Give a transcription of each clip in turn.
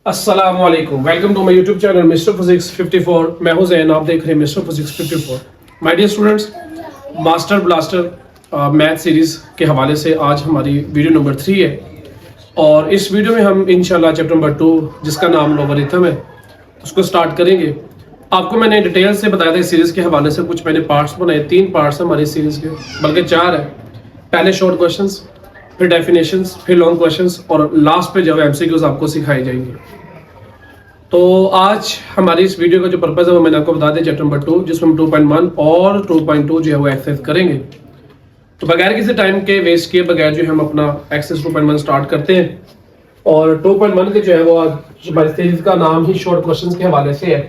अस्सलामुअलैकुम, welcome to my YouTube channel mister physics 54। मैं हूं जैन, आप देख रहे हैं mister physics 54। My dear students, master blaster math series के हवाले से आज हमारी वीडियो नंबर 3 है और इस वीडियो में हम इंशाल्लाह चैप्टर नंबर 2 जिसका नाम लोगरिथम है उसको स्टार्ट करेंगे। आपको मैंने डिटेल से बताया था इस सीरीज़ के हवाले से, कुछ मैंने पार्ट्स बनाए, 3 पार्ट्स हैं हमारी सीरीज़ के, बल्कि 4 है। पहले शॉर्ट क्वेश्चंस, फिर डेफिनेशंस, फिर लॉन्ग क्वेश्चंस और लास्ट पे जो है एमसीक्यूज आपको सिखाए जाएंगे। तो आज हमारी इस वीडियो का जो पर्पज़ है वो मैंने आपको बता दिया, चैप्टर नंबर 2 जिसमें हम 2.1 और 2.2 जो है वो एक्सरसाइज करेंगे। तो बगैर किसी टाइम के वेस्ट किए बगैर जो है हम अपना एक्सरसाइज 2.1 स्टार्ट करते हैं। और 2.1 के जो है वो आज हमारी सीरीज का नाम ही शॉर्ट क्वेश्चंस के हवाले से है।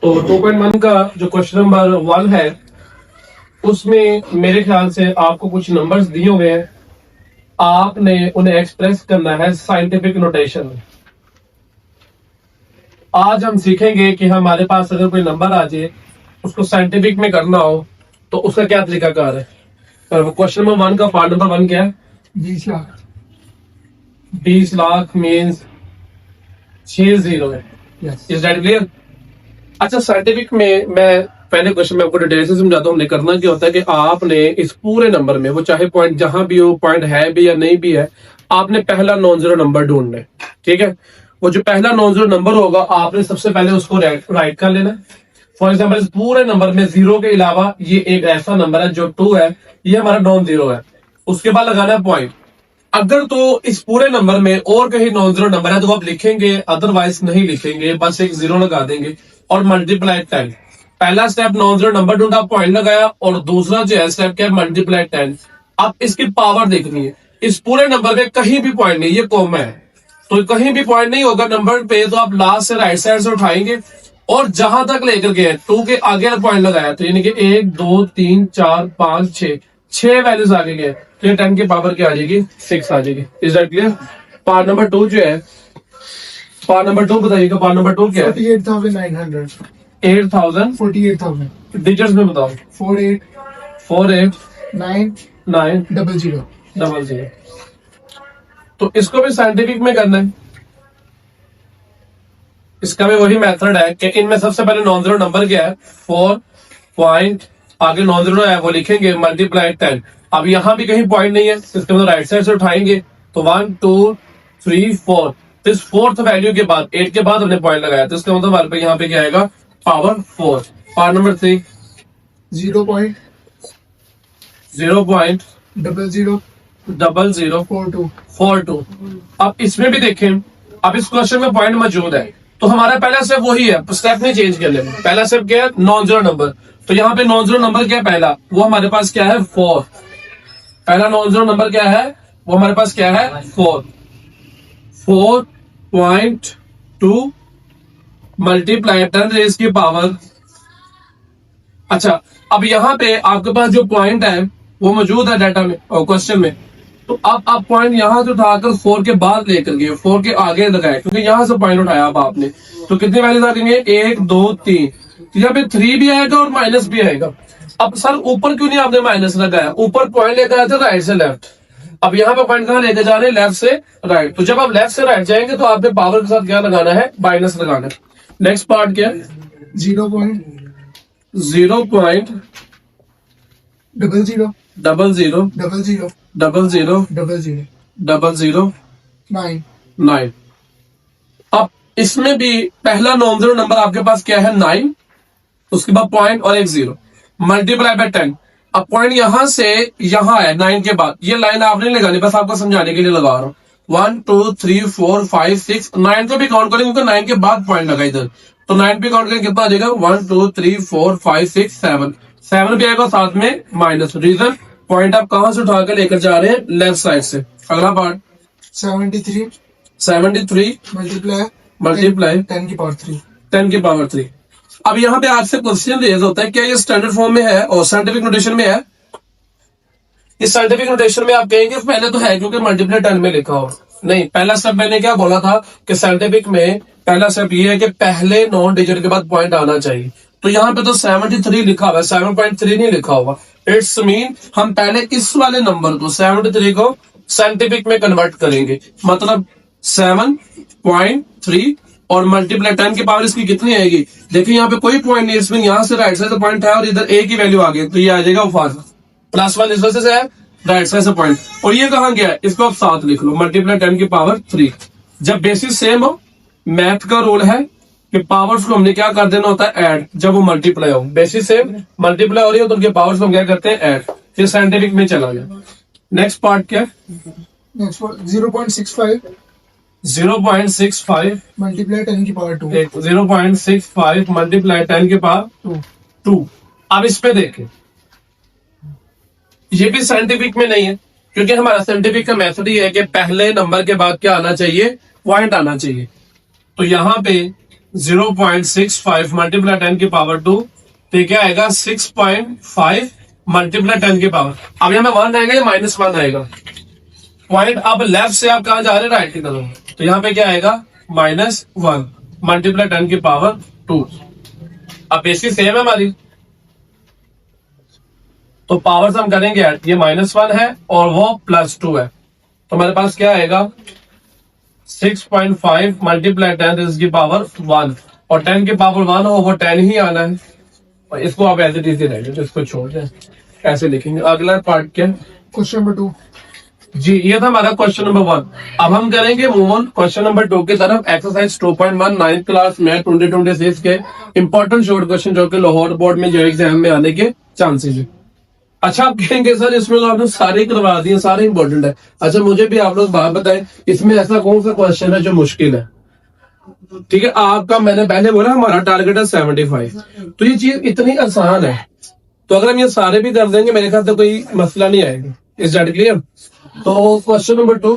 तो 2.1 का जो क्वेश्चन नंबर 1 है उसमें मेरे ख्याल से आपको कुछ नंबर्स दिए हुए हैं, आपने उन्हें एक्सप्रेस करना है साइंटिफिक नोटेशन में। आज हम सीखेंगे कि हमारे पास अगर कोई नंबर आ जाए उसको साइंटिफिक में करना हो तो उसका क्या तरीकाकार है। क्वेश्चन नंबर 1 का पार्ट नंबर 1 क्या है? 20 लाख। 20 लाख मीन्स 6 0 है। यस। Is that clear? अच्छा, साइंटिफिक में मैं पहले क्वेश्चन में आपको डिटेल से समझाता हूँ। हमने करना क्या होता है कि आपने इस पूरे नंबर में, वो चाहे पॉइंट जहां भी हो, पॉइंट है भी या नहीं भी है, आपने पहला नॉन जीरो नंबर ढूंढना है। ठीक है, वो जो पहला नॉन जीरो नंबर होगा आपने सबसे पहले उसको राइट कर लेना। फॉर एग्जाम्पल इस पूरे नंबर में जीरो के अलावा ये एक ऐसा नंबर है जो 2 है, ये हमारा नॉन जीरो है। उसके बाद लगाना है पॉइंट। अगर तो इस पूरे नंबर में और कहीं नॉन जीरो नंबर है तो आप लिखेंगे, अदरवाइज नहीं लिखेंगे, बस एक जीरो लगा देंगे और मल्टीप्लाई 10। पहला स्टेप नॉन जीरो नंबर ढूंढा, पॉइंट लगाया, और दूसरा जो है स्टेप क्या है, मल्टीप्लाई 10। अब इसकी पावर देखनी है। इस पूरे नंबर में कहीं भी पॉइंट नहीं, ये कॉमा है, तो कहीं भी पॉइंट नहीं होगा नंबर पे, तो आप लास्ट से राइट साइड से उठाएंगे और जहां तक लेकर गए 2 के आगे पॉइंट लगाया, तो यानी कि 1 2 3 4 5 6 वैल्यूज आगे गए, तो ये 10 की पावर क्या आ जाएगी, 6 आ जाएगी। Is that clear? Part number 2 जो है, पार्ट नंबर 2 बताइएगा, पार्ट नंबर 2 क्या है? 48,900। 8000 48,000। डिजिट्स में बताओ। 48 48 9 9 00। 00। तो इसको भी साइंटिफिक में करना है। इसका भी वही मेथड है कि इनमें सबसे पहले नॉन जीरो नंबर क्या है, 4 पॉइंट आगे नॉन जीरो है वो लिखेंगे, मल्टीप्लाई 10। अब यहां भी कहीं पॉइंट नहीं है, इसके मतलब राइट साइड से उठाएंगे, तो 1 2 3 4। तो इस फोर्थ वैल्यू के बाद 8 के बाद हमने पॉइंट लगाया, तो इसका मतलब हमारे पे यहाँ पे क्या आएगा, पावर 4। Part number 3 0.00 0.00 42। 42। अब इसमें भी देखें, अब इस क्वेश्चन में पॉइंट मौजूद है, तो हमारा पहला स्टेप वही है, स्टेप नहीं चेंज करने में। पहला स्टेप क्या है, नॉन जीरो नंबर। तो यहाँ पे नॉन जीरो नंबर क्या है, पहला वो हमारे पास क्या है, 4। पहला नॉन जीरो नंबर क्या है, वो हमारे पास क्या है, 4। 4.2 मल्टीप्लाई 10 रेज की पावर। अच्छा, अब यहाँ पे आपके पास जो पॉइंट है वो मौजूद है डाटा में और क्वेश्चन में, तो अब आप पॉइंट यहां से उठाकर 4 के बाद लेकर गए, 4 के आगे लगाए, क्योंकि यहां से पॉइंट उठाया अब आपने, तो कितनी वैल्यूज आ जाएंगे, 1 2 3। तो यहाँ पे 3 भी आएगा और माइनस भी आएगा। अब सर ऊपर क्यों नहीं आपने माइनस लगाया, ऊपर पॉइंट लेकर आए थे राइट से लेफ्ट, अब यहाँ पे पॉइंट कहां लेकर जा रहे हैं, लेफ्ट से राइट। तो जब आप लेफ्ट से राइट जाएंगे तो आपने पावर के साथ क्या लगाना है, माइनस लगाना है। नेक्स्ट पार्ट क्या है, 0.00 9। 9। अब इसमें भी पहला नॉन जीरो नंबर आपके पास क्या है, 9, उसके बाद पॉइंट और एक 0, मल्टीप्लाई बाय 10। अब पॉइंट यहां से यहां है 9 के बाद, ये लाइन आपने लगानी, बस आपको समझाने के लिए लगा रहा हूं। 1 2 3 4 5 6 9 को भी काउंट करेंगे क्योंकि 9 के बाद पॉइंट लगा इधर, तो 9 भी काउंट करेंगे, कितना आ जाएगा, 1 2 3 4 5 6 7 7 भी आएगा साथ में माइनस। रीजन, पॉइंट आप कहां से उठाकर लेकर जा रहे हैं, लेफ्ट साइड से। अगला पार्ट 73 मल्टीप्लाई 10 की पावर 3। 10 की पावर 3। अब यहाँ पे आपसे क्वेश्चन रेज होता है, क्या ये स्टैंडर्ड फॉर्म में है और साइंटिफिक नोटेशन में है? इस साइंटिफिक नोटेशन में आप कहेंगे पहले तो है क्योंकि मल्टीप्लाई 10 में लिखा हो, नहीं। पहला स्टेप मैंने क्या बोला था कि साइंटिफिक में पहला स्टेप ये है कि पहले नॉन डिजिट के बाद पॉइंट आना चाहिए। तो यहाँ पे तो 73 लिखा हुआ है, 7.3 नहीं लिखा हुआ। इट्स मीन हम पहले इस वाले नंबर को 73 को साइंटिफिक में कन्वर्ट करेंगे, मतलब 7.3 3 और मल्टीप्लाई 10 की पावर इसकी कितनी आएगी? देखिए यहाँ पे कोई पॉइंट नहीं है, इसमें यहाँ से राइट साइड से पॉइंट है और इधर ए की वैल्यू आ गई, तो ये आ जाएगा +1 इस वजह से है राइट साइड से पॉइंट। और ये कहाँ गया है? इसको आप 7 लिख लो, मल्टीप्लाई 10 की पावर 3। जब बेसिस सेम हो, मैथ का रूल है कि पावर्स को हमने क्या कर देना होता है? ऐड। जब वो मल्टीप्लाई हो, बेसिस सेम मल्टीप्लाई हो रही हो तो उनके पावर्स को हम क्या करते हैं? ऐड। फिर साइंटिफिक में चला गया। नेक्स्ट पार्ट क्या है? नेक्स्ट 0.65 0.65 मल्टीप्लाई 10 की पावर 2 0.65 मल्टीप्लाई 10 की पावर 2। अब इस पे देखें, ये भी साइंटिफिक में नहीं है, क्योंकि हमारा साइंटिफिक का मेथड ही है कि पहले नंबर के बाद क्या आना चाहिए? पॉइंट आना चाहिए। तो यहाँ पे 0.65 मल्टीप्लाई 10 की पावर 2, तो क्या आएगा? 6.5 मल्टीप्लाई 10 की पावर। अब यहाँ में 1 आएगा या -1 आएगा? पॉइंट अब लेफ्ट से आप कहा जा रहे हैं? राइट की तरफ। तो यहाँ पे क्या आएगा? -1 मल्टीप्लाई 10 की पावर 2। अब बेसिस सेम है हमारी, तो पावर्स हम करेंगे ऐड। ये -1 है और वो +2 है, तो हमारे पास क्या आएगा? 6.5 मल्टीप्लाई 10 की पावर 1, और 10 की पावर 1 हो वो 10 ही आना है। और इसको आप एज इट इज रहेंगे, तो इसको छोड़ दें, ऐसे लिखेंगे। अगला पार्ट क्या? क्वेश्चन नंबर 2 जी, ये था हमारा क्वेश्चन नंबर 1। अब हम करेंगे मूव ऑन क्वेश्चन नंबर 2 की तरफ। एक्सरसाइज 2.1 9th क्लास में 2026 के इंपॉर्टेंट शॉर्ट क्वेश्चन जो कि लाहौर बोर्ड में जो एग्जाम में आने के चांसेस है। अच्छा, आप कहेंगे सर इसमें तो आपने सारे करवा दिए, सारे इंपॉर्टेंट है। अच्छा, मुझे भी आप लोग बात बताएं, इसमें ऐसा कौन सा क्वेश्चन है जो मुश्किल है? ठीक है, आपका मैंने पहले बोला हमारा टारगेट है 75, तो ये चीज इतनी आसान है, तो अगर हम ये सारे भी कर देंगे मेरे ख्याल से कोई मसला नहीं आएगा। Is that clear? तो क्वेश्चन नंबर 2,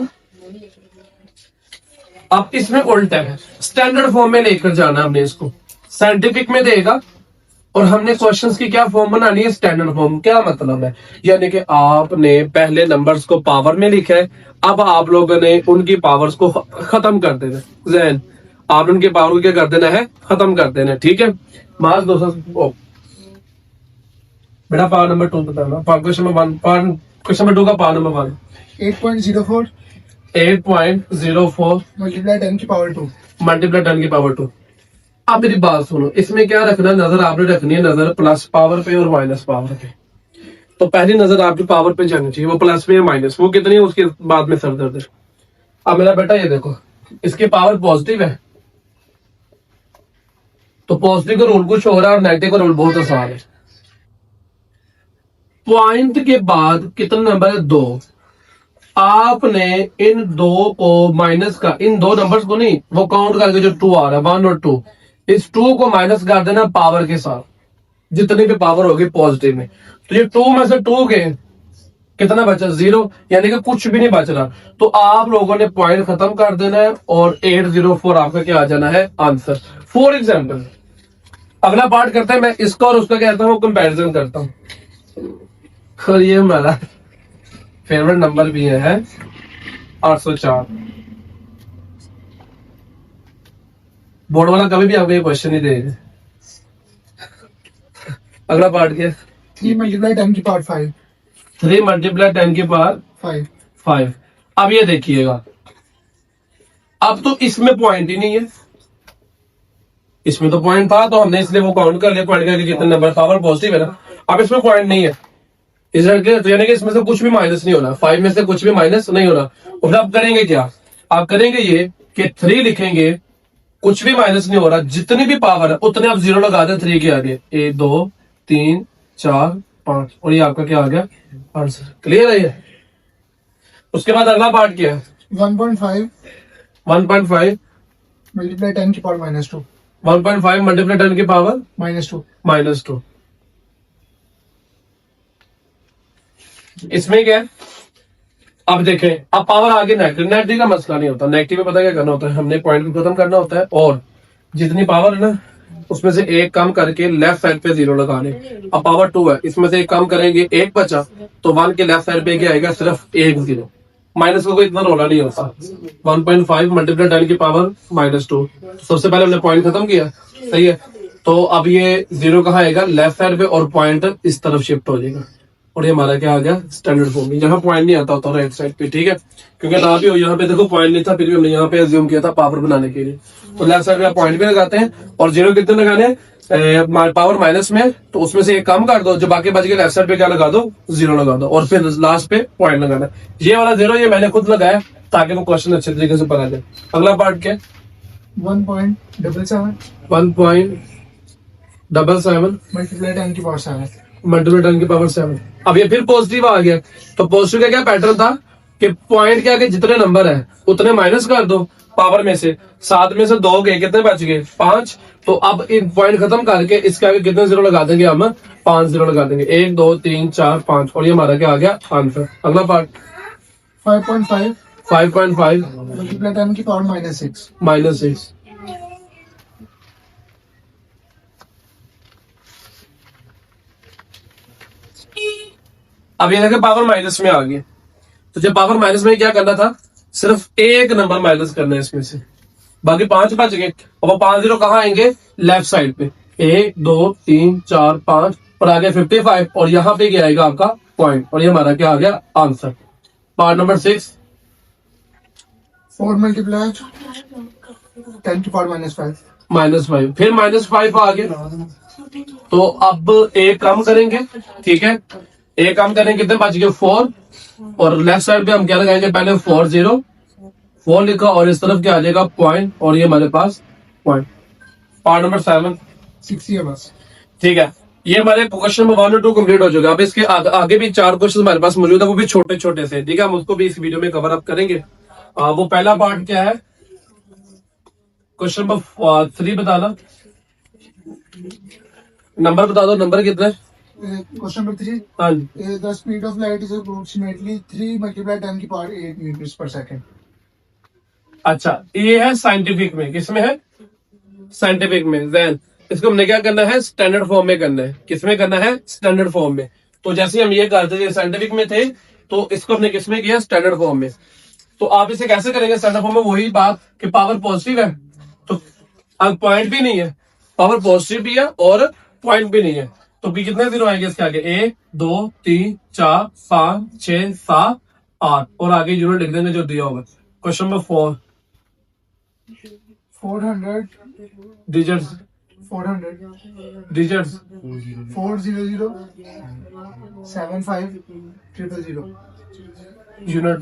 अब इसमें उल्टा है, स्टैंडर्ड फॉर्म में लेकर जाना हमने इसको। साइंटिफिक में देगा और हमने क्वेश्चंस की क्या फॉर्म बनानी है? Standard form. क्या मतलब है? यानी कि आपने पहले नंबर्स को पावर में लिखा है, अब आप लोगों ने उनकी पावर्स को खत्म कर देना है। जैन आप उनके पावर को क्या कर देना है? खत्म कर देना है। ठीक है, मार्क्स 200। बेटा पावर नंबर 2 बताना। क्वेश्चन नंबर 1, क्वेश्चन नंबर 2 का पावर नंबर 1 8.04 8.04 मल्टीप्लाई 10 की पावर 2 मल्टीप्लाई 10 की पावर 2। अब मेरी बात सुनो, इसमें क्या रखना? नजर आपने रखनी है नजर प्लस पावर पे और माइनस पावर पे। तो पहली नजर आपकी पावर पे जानी चाहिए, वो प्लस में या माइनस, वो कितनी है उसके बाद में सर दर्द है। अब मेरा बेटा ये देखो, इसकी पावर पॉजिटिव है, तो पॉजिटिव का रूल कुछ हो रहा है और नेगेटिव का रूल बहुत आसान है। पॉइंट के बाद कितना नंबर है? 2। आपने इन 2 को माइनस का, इन 2 नंबर्स को नहीं, वो काउंट करके जो 2 आ रहा है 1 और 2, इस 2 को माइनस कर देना पावर के साथ, जितनी भी पावर होगी पॉजिटिव में। तो ये 2 में से 2 के कितना बचा? 0, यानी कि कुछ भी नहीं बच रहा। तो आप लोगों ने पॉइंट खत्म कर देना है और 804 आपका क्या आ जाना है? आंसर। फॉर एग्जाम्पल अगला पार्ट करते हैं, मैं इसका और उसका कहता हूँ कंपैरिजन करता हूँ। और ये हमारा फेवरेट नंबर भी है 804। बोर्ड वाला कभी भी आपको ये क्वेश्चन नहीं देगा। अगला पार्ट क्या है? 3 मल्टीप्लाई 10 की पावर 5 3 मल्टीप्लाई 10 की पावर 5। अब ये देखिएगा, अब तो इसमें पॉइंट ही नहीं है, इसमें तो पॉइंट था तो हमने इसलिए वो काउंट कर लिया, पॉइंट करके कितने नंबर पावर पॉजिटिव है ना। अब इसमें पॉइंट नहीं है, इस तो यानी कि इसमें से कुछ भी माइनस नहीं होना, 5 में से कुछ भी माइनस नहीं होना। और अब करेंगे क्या? आप करेंगे ये कि 3 लिखेंगे, कुछ भी माइनस नहीं हो रहा, जितनी भी पावर है उतने आप 0 लगा दें 3 के आगे। 1 2 3 4 5 और ये आपका क्या आ गया? आंसर। क्लियर है ये? उसके बाद अगला पार्ट क्या है? 1.5 1.5 मल्टीप्लाई 10 की पावर -2 1.5 मल्टीप्लाई 10 की पावर -2 -2। इसमें क्या है? अब देखें, अब पावर आगे नेगेटिव का मसला नहीं होता। नेगेटिव में पता क्या करना होता है? हमने पॉइंट को खत्म करना होता है और जितनी पावर है ना उसमें से एक कम करके लेफ्ट साइड पे 0 लगाने। अब पावर 2 है, इसमें से एक कम करेंगे, 1 बचा, तो 1 के लेफ्ट साइड पे क्या आएगा? सिर्फ 1 0। माइनस को कोई इतना रोला नहीं होता। 1.5 मल्टीप्लाई 10 की पावर -2। सबसे पहले हमने पॉइंट खत्म किया, सही है। तो अब ये 0 कहाँ आएगा? लेफ्ट साइड पे, और पॉइंट इस तरफ शिफ्ट हो जाएगा। और ये हमारा क्या आ गया स्टैंडर्ड फॉर्म में। यहाँ पॉइंट नहीं आता होता राइट साइड पे, ठीक है, क्योंकि ना भी हो यहाँ पे देखो पॉइंट नहीं था, फिर भी हमने यहाँ पे अज्यूम किया था पावर बनाने के लिए। तो लेफ्ट साइड में पॉइंट भी लगाते हैं और जीरो कितने लगाने हैं, पावर माइनस में है, तो उसमें से एक कम कर दो, जो बाकी बच गए लेफ्ट साइड पे क्या लगा दो, जीरो लगा दो, और फिर लास्ट पे पॉइंट लगाना है। ये वाला जीरो ये मैंने खुद लगाया ताकि वो क्वेश्चन अच्छे तरीके से पढ़ा जाए। अगला पार्ट क्या है, 1.77 1.77 मल्टीप्लाई 10 की पावर 7। मल्टीप्लाई 10 की पावर 7। अब ये फिर पॉजिटिव आ गया, तो पॉजिटिव का क्या पैटर्न था कि पॉइंट के आगे जितने नंबर है उतने माइनस कर दो पावर में से, 7 में से 2 गए, कितने बच गए 5। तो अब इन पॉइंट खत्म करके इसके आगे कितने जीरो लगा देंगे हम, 5 जीरो लगा देंगे, 1 2 3 4 5, और ये हमारा क्या आ गया आंसर। अगला पार्ट 5.5 5.5 मल्टीप्लाई 10 की पावर -6। -6। अब ये देखिए पावर माइनस में आ गई, तो जब पावर माइनस में क्या करना था, सिर्फ एक नंबर माइनस करना है इसमें से, बाकी 5 बच गए। और वो 5 जीरो कहाँ आएंगे, लेफ्ट साइड पे, 1 2 3 4 5, और आगे 55, और यहाँ पे क्या आएगा आपका पॉइंट, और ये हमारा क्या आ गया आंसर। पार्ट नंबर 6 4 मल्टीप्लाई 10 की पावर -5। -5, फिर -5 आ गया, तो अब एक कम करेंगे, ठीक है, एक कम करेंगे, कितने बच गए 4, और लेफ्ट साइड पे हम क्या लगाएंगे, पहले 4 0 4 लिखा, और इस तरफ क्या आ जाएगा पॉइंट, और ये हमारे पास पॉइंट। पार्ट नंबर 7 6 ही है बस। ठीक है, ये हमारे क्वेश्चन नंबर 1 और 2 कंप्लीट हो चुका है। अब इसके आगे भी 4 क्वेश्चन हमारे पास मौजूद है, वो भी छोटे छोटे से, ठीक है, हम उसको भी इस वीडियो में कवर अप करेंगे। वो पहला पार्ट क्या है, क्वेश्चन नंबर 3 बताना, नंबर बता दो, नंबर कितना है। क्वेश्चन नंबर 3, हाँ जी, the speed of light is approximately 3 multiply 10 की पावर 8 मीटर्स पर सेकंड। अच्छा ये है साइंटिफिक में, किसमें है, साइंटिफिक में। देन इसको हमने क्या करना है, स्टैंडर्ड फॉर्म में करना है, किसमें करना है, स्टैंडर्ड फॉर्म में। तो जैसे हम ये करते थे साइंटिफिक में थे, तो इसको हमने किसमें किया, स्टैंडर्ड फॉर्म में। तो आप इसे कैसे करेंगे स्टैंडर्ड फॉर्म में, वही बात कि पावर पॉजिटिव है, तो अब पॉइंट भी नहीं है, पावर पॉजिटिव भी है और पॉइंट भी नहीं है, तो भी कितने जीरो आएंगे इसके आगे, 1 2 3 4 5 6 7 8, और आगे यूनिट लिख देंगे जो दिया होगा। Question number 4 400 digits 400 digits 400 75 000 unit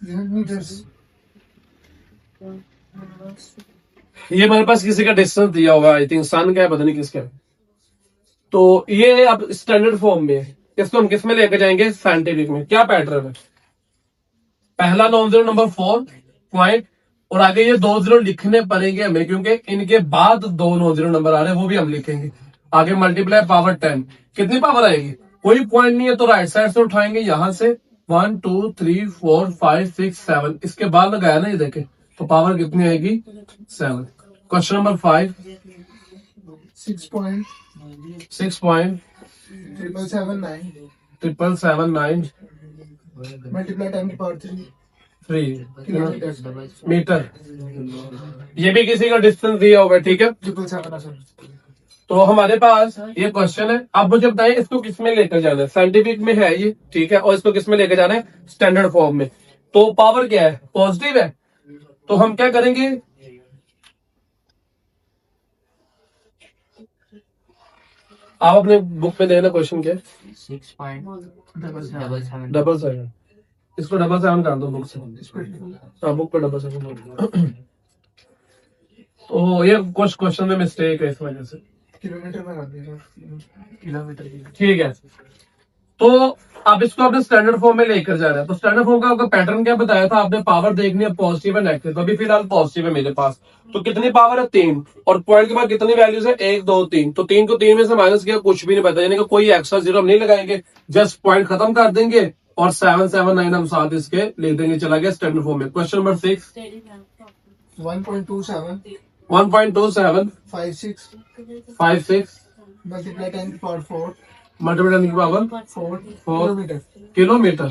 unit meters. ये हमारे पास किसी का डिस्टेंस दिया होगा, आई थिंक सन का है, पता नहीं किसका है। तो ये अब स्टैंडर्ड फॉर्म में है, इसको हम किस में लेकर जाएंगे, साइंटिफिक में। क्या पैटर्न है, पहला नॉन जीरो नंबर 4 पॉइंट, और आगे ये 2 जीरो लिखने पड़ेंगे हमें, क्योंकि इनके बाद 2 नॉन जीरो नंबर आ रहे हैं, वो भी हम लिखेंगे। आगे मल्टीप्लाई पावर 10, कितनी पावर आएगी, कोई पॉइंट नहीं है, तो राइट साइड से उठाएंगे, यहां से 1 2 3 4 5 6 7, इसके बाद लगाया ना ये देखे, तो पावर कितनी आएगी 7। क्वेश्चन नंबर 5 6.779 6.779 मल्टीप्लाई 10 की पावर 3 3 मीटर, ये भी किसी का डिस्टेंस दिया होगा, ठीक है। 777। तो हमारे पास ये क्वेश्चन है, अब मुझे बताइए इसको किस में लेकर जाना है, साइंटिफिक में है ये, ठीक है, और इसको किस में लेकर जाना है, स्टैंडर्ड फॉर्म में। तो पावर क्या है, पॉजिटिव है, तो हम क्या करेंगे, आप अपने बुक में देना क्वेश्चन क्या है, 6.77 डबल 7, इसको डबल 7 कर दो बुक से, हाँ बुक पर डबल 7। तो ये कुछ क्वेश्चन में मिस्टेक है इस वजह से, किलोमीटर में रख दिया किलोमीटर की। ठीक है। तो अब इसको आपने स्टैंडर्ड फॉर्म में लेकर जा रहा है, तो स्टैंडर्ड फॉर्म का आपका पैटर्न क्या बताया था आपने, पावर देखनी है पॉजिटिव है नेगेटिव, तो अभी फिलहाल पॉजिटिव है मेरे पास, तो कितनी पावर है 3, और पॉइंट के बाद कितनी वैल्यूज है 1 2 3, तो 3 को 3 में से माइनस किया, कुछ भी नहीं बता, यानी कि कोई एक्स्ट्रा जीरो हम नहीं लगाएंगे, जस्ट पॉइंट खत्म कर देंगे, और 7 7 9 हम साथ इसके लिख देंगे, चला गया स्टैंडर्ड फॉर्म में। क्वेश्चन नंबर 6 1.27 1.27 56 मल्टीप्लाई 10 की पावर 4 मल्टीप्लाई की पावर 4 4 किलोमीटर। किलोमीटर,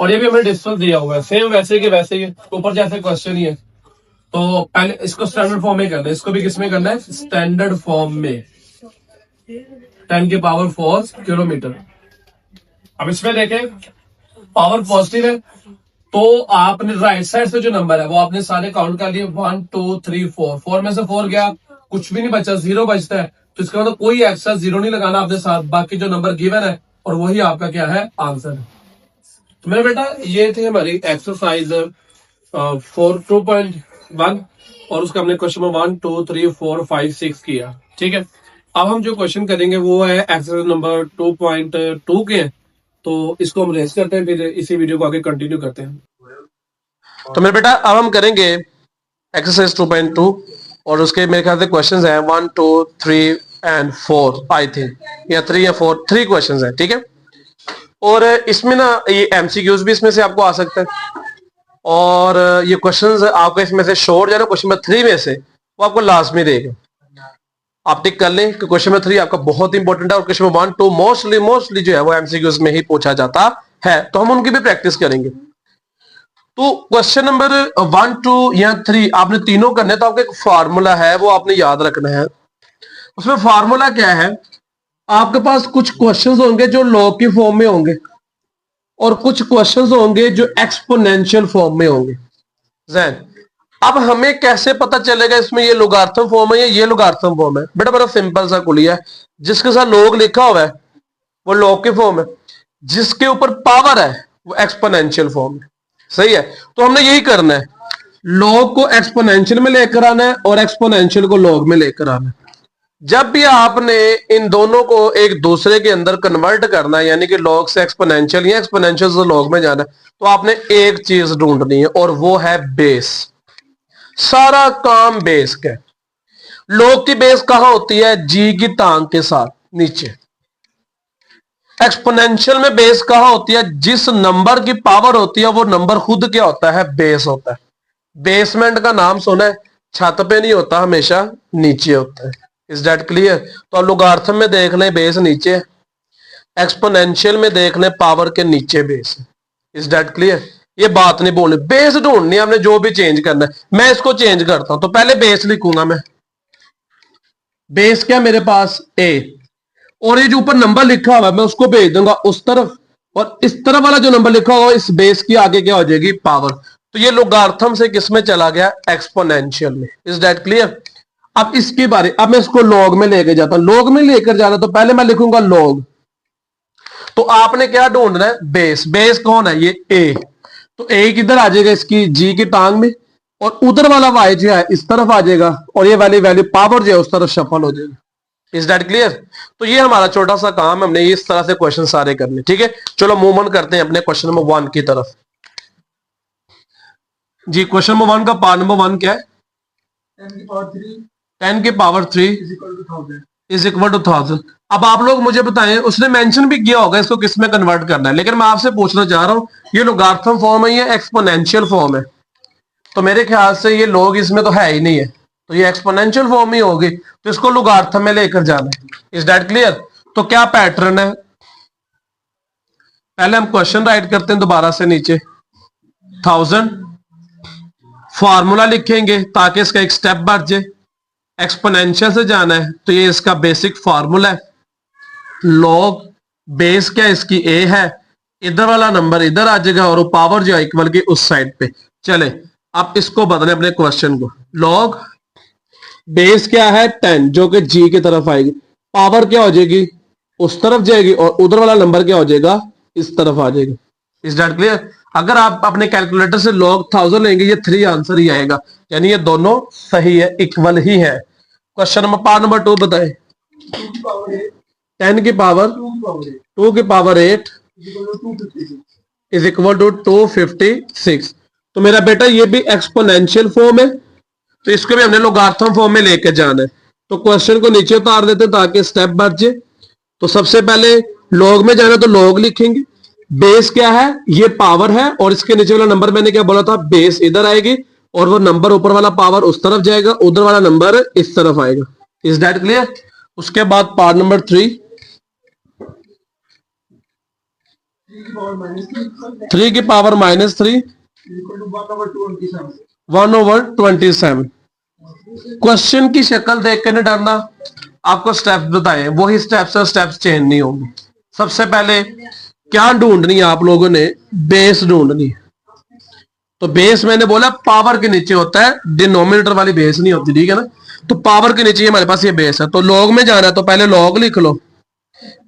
और ये भी हमें डिस्टेंस दिया हुआ है सेम वैसे के वैसे ही, ऊपर जैसे क्वेश्चन ही है। तो पहले इसको स्टैंडर्ड फॉर्म में करना है, इसको भी किसमें करना है, स्टैंडर्ड फॉर्म में, 10 की पावर 4 किलोमीटर। अब इसमें देखें पावर पॉजिटिव है तो आपने राइट साइड से जो नंबर है वो आपने सारे काउंट कर लिए 1 2 3 4 4 में से 4 गया, कुछ भी नहीं बचा, 0 बचता है। तो इसका मतलब कोई एक्स्ट्रा 0 नहीं लगाना आपने साथ, बाकी जो नंबर गिवन है और वही आपका क्या है आंसर है। तो मेरा बेटा ये थी हमारी एक्सरसाइज 4 2.1 और उसका हमने क्वेश्चन नंबर 1 2 3 4 5 6 किया। ठीक है, अब हम जो क्वेश्चन करेंगे वो है एक्सरसाइज नंबर 2.2 के हैं, तो इसको हम रेस करते हैं, फिर इसी वीडियो को आगे कंटिन्यू करते हैं। तो मेरे बेटा अब हम करेंगे एक्सरसाइज 2.2 और उसके मेरे ख्याल से क्वेश्चंस हैं 1 2 3 एंड 4 आई थिंक, या 3 या 4, 3 क्वेश्चंस हैं। ठीक है, और इसमें ना ये एमसीक्यूज भी इसमें से आपको आ सकता है और ये क्वेश्चंस आपको इसमें से शॉर्ट जो है ना क्वेश्चन नंबर 3 में से वो आपको लाजमी देगा। आप टिक कर लें कि क्वेश्चन नंबर 3 आपका बहुत इंपॉर्टेंट है और क्वेश्चन नंबर 1 2 मोस्टली जो है वो एमसीक्यूज में ही पूछा जाता है, तो हम उनकी भी प्रैक्टिस करेंगे। तो क्वेश्चन नंबर 1 2 या 3 आपने तीनों करने, तो आपका एक फार्मूला है वो आपने याद रखना है। उसमें फार्मूला क्या है, आपके पास कुछ क्वेश्चंस होंगे जो लॉग की फॉर्म में होंगे और कुछ क्वेश्चंस होंगे जो एक्सपोनेंशियल फॉर्म में होंगे। जैन अब हमें कैसे पता चलेगा इसमें ये लोगार्थम फॉर्म है या ये लोगार्थम फॉर्म है? बेटा बड़ा सिंपल सा कुलिया है, जिसके साथ लॉग लिखा हुआ है वो लॉग की फॉर्म है, जिसके ऊपर पावर है वो एक्सपोनेंशियल फॉर्म है। सही है, तो हमने यही करना है, लॉग को एक्सपोनेंशियल में लेकर आना है और एक्सपोनेंशियल को लॉग में लेकर आना है। जब भी आपने इन दोनों को एक दूसरे के अंदर कन्वर्ट करना है, यानी कि लॉग से एक्सपोनेंशियल या एक्सपोनेंशियल से लॉग में जाना है, तो आपने एक चीज ढूंढनी है और वो है बेस। सारा काम बेस का है। लॉग की बेस कहां होती है? जी की टांग के साथ नीचे। एक्सपोनेंशियल में बेस कहां होती है? जिस नंबर की पावर होती है वो नंबर खुद क्या होता है? बेस होता है। बेसमेंट का नाम सुना है, छत पे नहीं होता, हमेशा नीचे होता है। Is that clear? तो लोगार्थम में देख लें बेस नीचे है, एक्सपोनेंशियल में देख लें पावर के नीचे बेस है। Is that clear? ये बात नहीं बोलनी, बेस ढूंढनी है हमने, जो भी चेंज करना है। मैं इसको चेंज करता हूं, तो पहले बेस लिखूंगा मैं। बेस क्या मेरे पास? ए, और ये जो ऊपर नंबर लिखा हुआ है मैं उसको भेज दूंगा उस तरफ, और इस तरफ वाला जो नंबर लिखा हुआ इस बेस की आगे क्या हो जाएगी? पावर। तो ये लोगार्थम से किस में चला गया? एक्सपोनेंशियल में। Is that clear? अब इसके बारे, अब मैं इसको लॉग में लेके जाता हूं। लॉग में लेकर जाना तो पहले मैं लिखूंगा लॉग। तो आपने क्या ढूंढना है? बेस। बेस कौन है? ये ए। तो ए किधर आ जाएगा? इसकी जी की टांग में, और उधर वाला वाई जो है इस तरफ आ जाएगा, और ये वाली वैल्यू पावर जो है उस तरफ शफल हो जाएगी। Is that clear? तो ये हमारा छोटा सा काम है, हमने इस तरह से क्वेश्चन सारे करने। ठीक है, चलो मूव ऑन करते हैं अपने क्वेश्चन नंबर 1 की तरफ। जी क्वेश्चन नंबर 1 का पार्ट नंबर 1 क्या है? 10 की पावर 3 इज इक्वल टू 1000। अब आप लोग मुझे बताएं, उसने मेंशन भी किया होगा इसको किस में कन्वर्ट करना है, लेकिन मैं आपसे पूछना चाह रहा हूं ये लोगार्थम फॉर्म है या एक्सपोनेंशियल फॉर्म है? तो मेरे ख्याल से ये लॉग इसमें तो है ही नहीं है, तो ये एक्सपोनेंशियल फॉर्म ही होगी, तो इसको लोगार्थम में लेकर जाना है। Is that clear? तो क्या पैटर्न है? पहले हम क्वेश्चन राइट करते हैं दोबारा से नीचे 1000, फार्मूला लिखेंगे ताकि इसका एक स्टेप बढ़ जाए। एक्सपोनेंशियल से जाना है तो ये इसका बेसिक फार्मूला है, लॉग बेस क्या इसकी ए है, इधर वाला नंबर इधर आ जाएगा और वो पावर जो है इक्वल की उस साइड पे। चले अब इसको बदलें अपने क्वेश्चन को। लॉग बेस क्या है? 10, जो कि जी की तरफ आएगी, पावर क्या हो जाएगी? उस तरफ जाएगी, और उधर वाला नंबर क्या हो जाएगा? इस तरफ आ जाएगा। Is that clear? अगर आप अपने कैलकुलेटर से log 1000 लेंगे ये 3 आंसर ही आएगा, यानी ये दोनों सही है, इक्वल ही है। क्वेश्चन नंबर पार्ट नंबर 2 बताएं। 10 की पावर 2 की पावर 8 इज इक्वल टू 256। तो मेरा बेटा ये भी एक्सपोनेंशियल फॉर्म है, तो इसको भी हमने लोगार्थम फॉर्म में लेकर जाना है। तो क्वेश्चन को नीचे उतार देते हैं ताकि स्टेप बच जाए। तो सबसे पहले लॉग में जाना तो लॉग लिखेंगे, बेस क्या है? ये पावर है, और इसके नीचे वाला नंबर मैंने क्या बोला था? बेस इधर आएगी, और वो नंबर ऊपर वाला पावर उस तरफ जाएगा, उधर वाला नंबर इस तरफ आएगा। Is that clear? उसके बाद पार्ट नंबर 3 3 की पावर -3 1/27। क्वेश्चन की शक्ल देख के नहीं डरना, आपको स्टेप्स बताए वही स्टेप्स है, स्टेप्स चेंज नहीं होंगे। सबसे पहले क्या ढूंढनी है आप लोगों ने? बेस ढूंढनी है। तो बेस मैंने बोला पावर के नीचे होता है, डिनोमिनेटर वाली बेस नहीं होती, ठीक है ना। तो पावर के नीचे हमारे पास ये बेस है, तो लॉग में जाना है तो पहले लॉग लिख लो।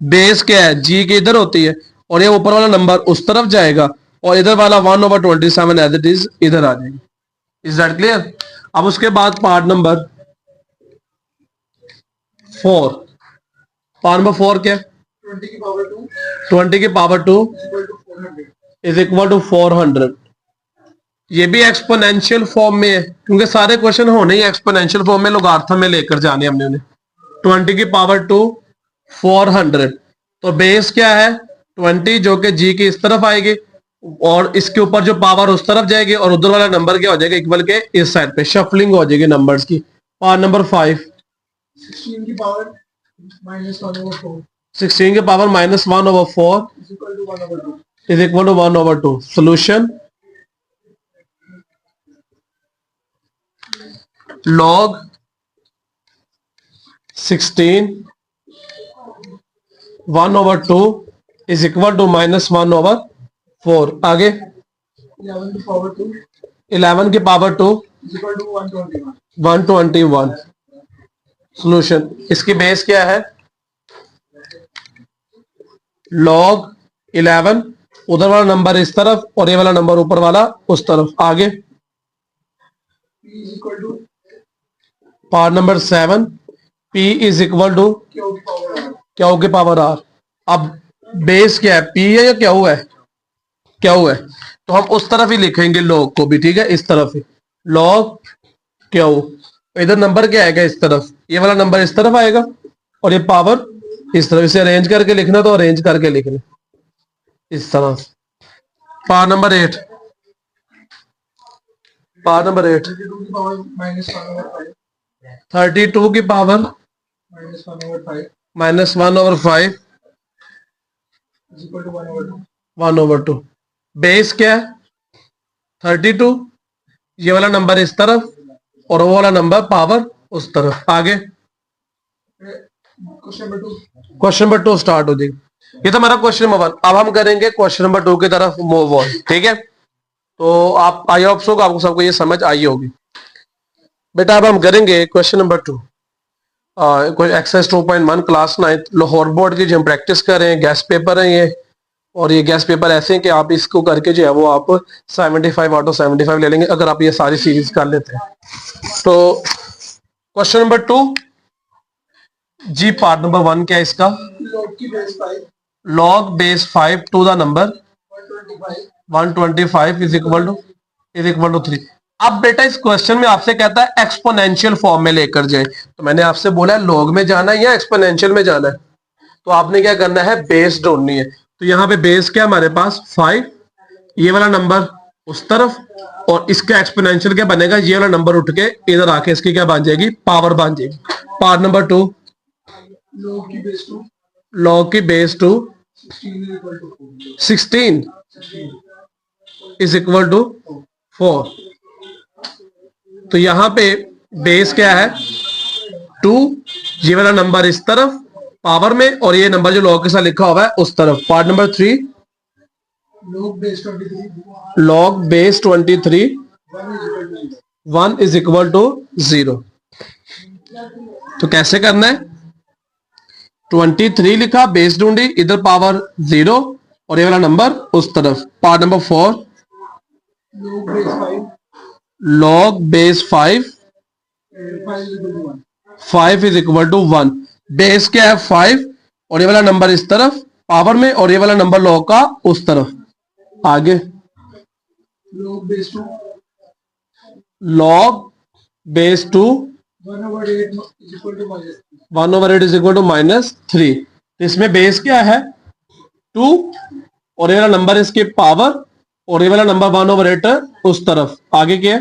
बेस क्या है? जी की इधर होती है और ये ऊपर वाला नंबर उस तरफ जाएगा और इधर वाला 1/27 एज इट इज इधर आ जाएगा। Is that clear? अब उसके बाद पार्ट नंबर 4। पार्ट नंबर 4 क्या है? 20 की पावर 2 20 की power 2 equal to 400। Is equal to 400। ये भी एक्सपोनेंशियल फॉर्म में है क्योंकि सारे क्वेश्चन होने ही एक्सपोनेंशियल फॉर्म में, लोगार्थम में लेकर जाने हमने उन्हें। 20 की पावर 2 400। तो बेस क्या है? 20 जो कि जी की इस तरफ आएगी और इसके ऊपर जो पावर उस तरफ जाएगी और उधर वाला नंबर क्या हो जाएगा? इक्वल के इस साइड पे शफलिंग हो जाएगी नंबर्स की। पार्ट नंबर 5 16 की पावर -1/4 16 की power -1/4 is equal to 1/2। Is equal to 1/2। Solution log 16 1/2 is equal to -1/4। आगे 11 की पावर 2 11 की power 2 is equal to 121। 121। Solution इसकी बेस क्या है? log 11 उधर वाला नंबर इस तरफ और ये वाला नंबर ऊपर वाला उस तरफ। आगे p is equal to part number 7 p is equal to q की पावर r। क्यू की पावर r। अब बेस क्या है? p है या क्या हुआ है? क्या हुआ है? तो हम उस तरफ ही लिखेंगे log को भी, ठीक है, इस तरफ ही log क्यू। इधर नंबर क्या आएगा? इस तरफ ये वाला नंबर इस तरफ आएगा और ये पावर इस तरफ। इसे अरेंज करके लिखना तो अरेंज करके लिखना इस तरह। पार्ट नंबर 8 पार्ट नंबर 8 32 की पावर -1/5 32 की power -1/5 -1/5 is equal to 1/2। 1/2। Base क्या है? 32 ये वाला नंबर इस तरफ और वो वाला नंबर पावर उस तरफ। आगे question number 2 question number 2 start हो जाएगी। ये तो हमारा क्वेश्चन नंबर 1। अब हम करेंगे क्वेश्चन नंबर 2 की तरफ मूव ऑन, ठीक है। तो आप आई होप सो आपको सबको ये समझ आई होगी बेटा। अब हम करेंगे क्वेश्चन नंबर 2, कोई एक्सरसाइज 2.1 क्लास 9 लाहौर बोर्ड की जो हम प्रैक्टिस कर रहे हैं। गैस पेपर है ये, और ये गैस पेपर ऐसे हैं कि आप इसको करके जो है वो आप 75 आउट ऑफ 75 ले लेंगे अगर आप ये सारी सीरीज कर लेते हैं। तो क्वेश्चन नंबर 2 जी, पार्ट नंबर 1 क्या है इसका? log की base 5 log base 5 to the number 125 125 is equal to 3। अब बेटा इस क्वेश्चन में आपसे कहता है एक्सपोनेंशियल फॉर्म में लेकर जाए, तो मैंने आपसे बोला है लॉग में जाना है या एक्सपोनेंशियल में जाना है। तो आपने क्या करना है? बेस ढूंढनी है। तो यहाँ पे बेस क्या हमारे पास 5, ये वाला नंबर उस तरफ और इसका एक्सपोनेंशियल क्या बनेगा? ये वाला नंबर उठ के इधर आके इसकी क्या बन जाएगी? पावर बन जाएगी। पार्ट नंबर 2 log की बेस 2 log की बेस 2 16 इज इक्वल टू 4। तो यहां पे बेस क्या है? 2, ये वाला नंबर इस तरफ पावर में और ये नंबर जो log के साथ लिखा हुआ है उस तरफ। Part number 3 log base 23 log base 23 1 is equal to 0। तो कैसे करना है? 23 लिखा, बेस ढूंढी, इधर पावर 0 और ये वाला नंबर उस तरफ। Part number 4 log base 5 log base 5 5 is equal to 1। Base क्या है? 5 और ये वाला नंबर इस तरफ पावर में और ये वाला नंबर log का उस तरफ। आगे log base 2 log base 2 1/8 is equal to -3 1/8 is equal to -3। तो इसमें बेस क्या है? 2 और ये वाला नंबर इसके पावर और ये वाला नंबर 1/8 उस तरफ। आगे क्या है?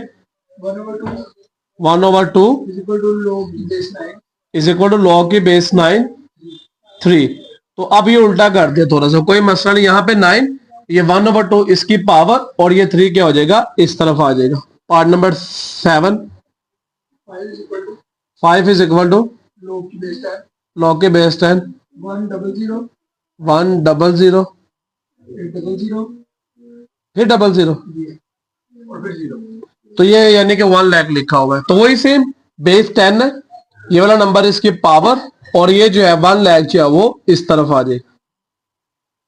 1/2 is equal to log की base 9 is equal to log की बेस 9 3। तो अब ये उल्टा कर दिया थोड़ा सा, कोई मसला नहीं। यहाँ पे 9, ये 1/2 इसकी पावर और ये 3 क्या हो जाएगा? इस तरफ आ जाएगा। Part number 7 5 is equal to 5 is equal to log की base 10 log के बेस 10 100 100 00 फिर 00 और फिर 0। तो ये यानी कि 1 लाख लिखा हुआ है, तो वही सेम बेस 10 है, ये वाला नंबर इसकी पावर, और ये जो है 1 लाख जो है वो इस तरफ आ जाए।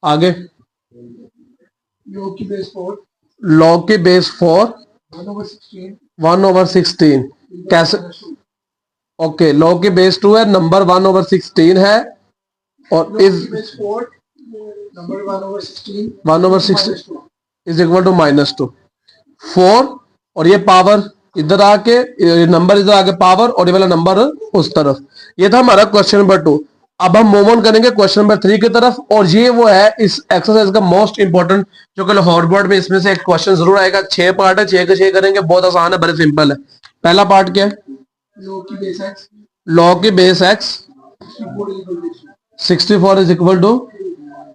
आगे log की बेस 4 log की बेस 4 1/16 1/16 कैसे? ओके, log की बेस 2 है, नंबर 1/16 है, और log इज की base 4 number 1/16 1/16 is equal to -2 4, और ये पावर इधर आके, ये नंबर इधर आके पावर, और ये वाला नंबर उस तरफ। ये था हमारा क्वेश्चन नंबर 2। अब हम मूव ऑन करेंगे क्वेश्चन नंबर 3 की तरफ, और ये वो है इस एक्सरसाइज का मोस्ट इंपॉर्टेंट, जो कल हॉट बोर्ड में इसमें से एक क्वेश्चन जरूर आएगा। 6 पार्ट है, 6 के 6 करेंगे, बहुत आसान है, बड़े सिंपल है। पहला पार्ट क्या है? log की बेस x log की base x 64 is equal to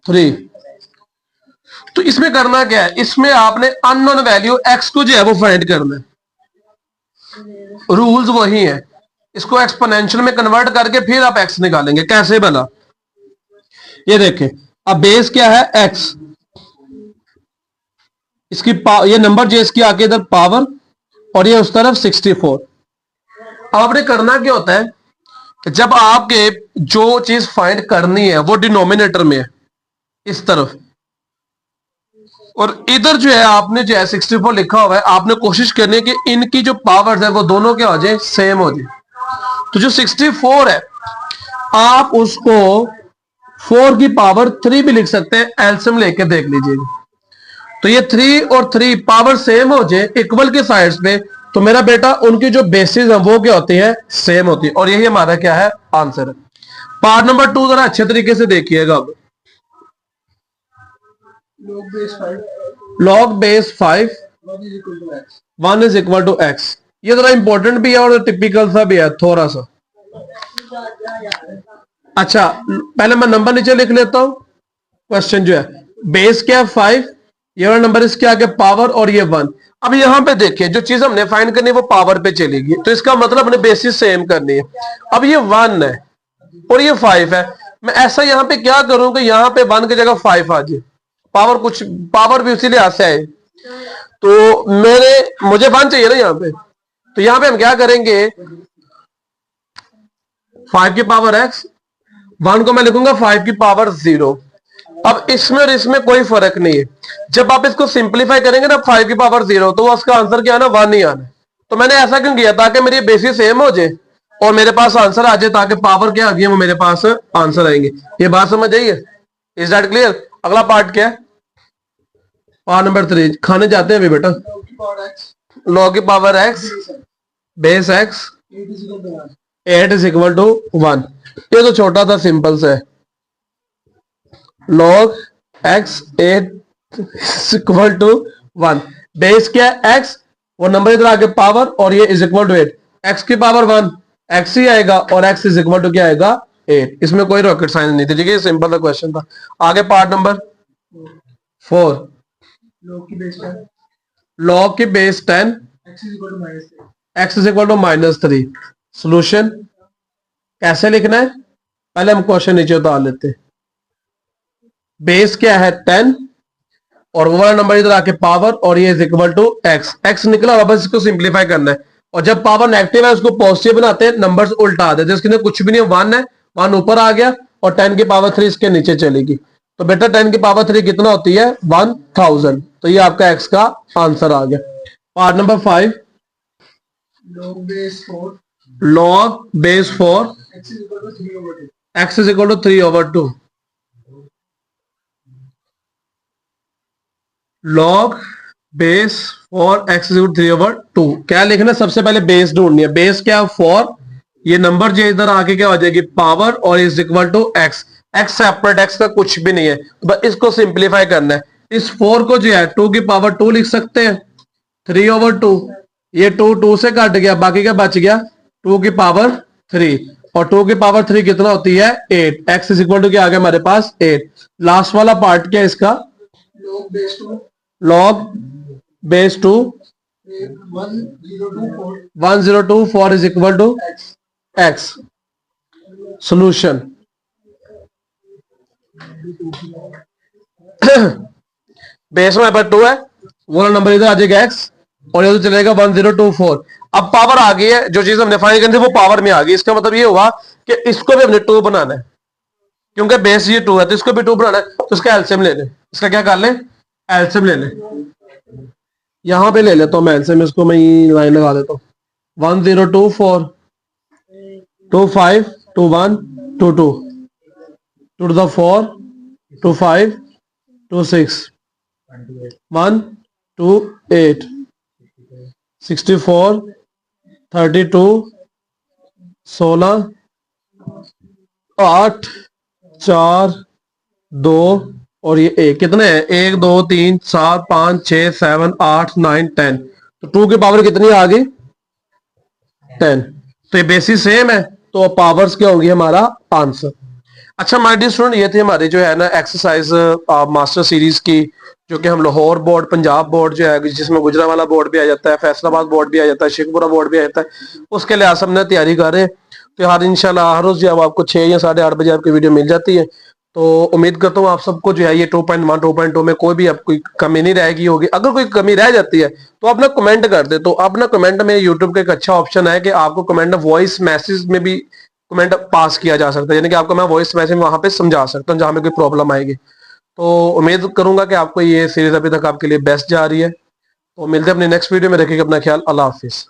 3। तो इसमें करना क्या है? इसमें आपने अननोन वैल्यू x को जो है वो फाइंड करना है। रूल्स वही है, इसको एक्सपोनेंशियल में कन्वर्ट करके फिर आप x निकालेंगे। कैसे बना? ये देखें, अब बेस क्या है? x, इसकी ये नंबर जो इसकी आके इधर पावर, और ये उस तरफ 64। अब आपने करना क्या होता है, जब आपके जो चीज फाइंड करनी है वो डिनोमिनेटर में है इस तरफ, और इधर जो है आपने जो है 64 लिखा हुआ है, आपने कोशिश करनी है कि इनकी जो पावर्स है वो दोनों क्या हो जाए? सेम हो जाए। तो जो 64 है, आप उसको 4 की पावर 3 भी लिख सकते हैं, एलसीएम लेके देख लीजिएगा। तो ये 3 और 3 पावर सेम हो जाए इक्वल के साइड्स पे, तो मेरा बेटा उनकी जो बेसिस है वो क्या होती है? सेम होती है, और यही हमारा क्या है? आंसर है। पार्ट नंबर 2 जरा अच्छे तरीके से देखिएगा। अब log base 5 log base 5 1 is equal to X, ये जरा इंपॉर्टेंट भी है और टिपिकल सा भी है थोड़ा सा। अच्छा, पहले मैं नंबर नीचे लिख लेता हूं। क्वेश्चन जो है, बेस क्या है? 5, ये वाला नंबर इसके आगे पावर, और ये 1। अब यहां पे देखिए, जो चीज हमने फाइंड करनी है वो पावर पे चलेगी, तो इसका मतलब हमने बेसिस सेम करनी है। अब ये 1 है और ये 5 है, मैं ऐसा यहां पे क्या करूं कि यहां पे 1 की जगह 5 आ जाए, पावर कुछ पावर भी उसी लिहाज से आए। तो मुझे 1 चाहिए ना यहाँ पे, तो यहां पे हम क्या करेंगे? 5 की पावर x, 1 को मैं लिखूंगा 5 की पावर 0। अब इसमें और इसमें कोई फर्क नहीं है। जब आप इसको सिंप्लीफाई करेंगे ना 5 की पावर 0, तो उसका आंसर क्या है ना? 1 ही आना। तो मैंने ऐसा क्यों किया? ताकि मेरी बेसिस सेम हो जाए और मेरे पास आंसर आ जाए, ताकि पावर क्या आ गई वो मेरे पास आंसर आएंगे। ये बात समझ आई है? Is that clear? अगला पार्ट क्या है? पार्ट नंबर 3 खाने जाते हैं अभी बेटा। log की power x base x 8 is equal to 1। ये तो छोटा था, सिंपल सा है। log x 8 equal to 1। Base क्या है? x, वो नंबर इधर आगे पावर, और ये इज इक्वल टू 8। x की पावर 1 x ही आएगा, और x इज इक्वल टू क्या आएगा? 8। इसमें कोई रॉकेट साइंस नहीं थी, ठीक है, सिंपल सा क्वेश्चन था। आगे पार्ट नंबर 4, log की बेस 10 log की base 10 x is equal to -3। Solution कैसे लिखना है? पहले हम क्वेश्चन नीचे उतार लेते हैं। बेस क्या है? 10, और वो वाला नंबर इधर आके पावर, और ये is equal to x। x निकला हुआ, बस इसको सिंप्लीफाई करना है। और जब पावर नेगेटिव है उसको पॉजिटिव बनाते हैं, नंबर्स उल्टा देते हैं। इसके कुछ भी नहीं, 1 है, 1 ऊपर आ गया, और 10 की पावर 3 इसके नीचे चलेगी। तो बेटा 10 की पावर 3 कितना होती है? 1000। तो ये आपका x का आंसर आ गया। Part number 5, log base 4 log base 4 x is equal to 3/2। log base 4 x is equal 3/2। क्या लिखना है? सबसे पहले बेस ढूंढनी है। बेस क्या? 4, ये नंबर जो इधर आके क्या हो जाएगी? पावर, और is equal to x। x separate, x का कुछ भी नहीं है, बस इसको सिंप्लीफाई करना है। इस 4 को जो है 2 की पावर 2 लिख सकते हैं, 3/2। ये 2 से कट गया, बाकी क्या बच गया? 2 की पावर 3, और 2 की पावर 3 कितना होती है? 8। x इज इक्वल टू क्या आ गया हमारे पास? 8। लास्ट वाला पार्ट क्या है इसका? log base 2 log base 2 1024 is equal to x। Solution base में पर 2 है, वो वाला नंबर इधर आ जाएगा x और ये तो चलेगा 1024। अब पावर आ गई है, जो चीज हमने फाइंड करनी थी वो पावर में आ गई। इसका मतलब ये हुआ कि इसको भी हमने 2 बनाना है, क्योंकि बेस ये 2 है तो इसको भी 2 बनाना है, तो इसका एलसीएम ले लें। इसका क्या कर लें, एलसीएम ले लें। यहां पे ले लेता हूं मैं एलसीएम, इसको मैं लाइन लगा देता हूं। 1024 25 21 22 2 to the 4 25 26 1 2 8 64 32 16 8 4 2 और ये एक कितने हैं, 1 2 3 7 5 6 7 8 9 10। तो 2 की पावर कितनी आ गई, 10। तो ये बेसिस सेम है, तो पावर्स क्या होगी हमारा आंसर। अच्छा माय डियर स्टूडेंट, ये थे हमारे जो है ना एक्सरसाइज मास्टर सीरीज की, जो कि हम लाहौर बोर्ड, पंजाब बोर्ड जो है जिसमें गुजरांवाला बोर्ड भी आ जाता है, फैसलाबाद बोर्ड भी आ जाता है, शेखपुरा बोर्ड भी आ जाता है, उसके लिए आज हमने तैयारी कर रहे हैं। तो यार इंशाल्लाह हर रोज जो है वो आपको 6 या 8:30 बजे आपकी वीडियो मिल जाती है। तो उम्मीद करता हूँ आप सबको जो है ये 2.1 2.2 में कोई भी आपको कमी नहीं रहेगी होगी। अगर कोई कमी रह जाती है तो आप ना कमेंट कर दे। तो अपना कमेंट में यूट्यूब का एक अच्छा ऑप्शन है कि आपको कमेंट वॉइस मैसेज में भी कमेंट पास किया जा सकता है, यानी कि आपको मैं वॉइस मैसेज वहां पे समझा सकता हूँ जहां में कोई प्रॉब्लम आएगी। तो उम्मीद करूंगा कि आपको ये सीरीज अभी तक आपके लिए बेस्ट जा रही है। तो मिलते हैं अपनी नेक्स्ट वीडियो में, रखिएगा अपना ख्याल। अल्लाह हाफिज।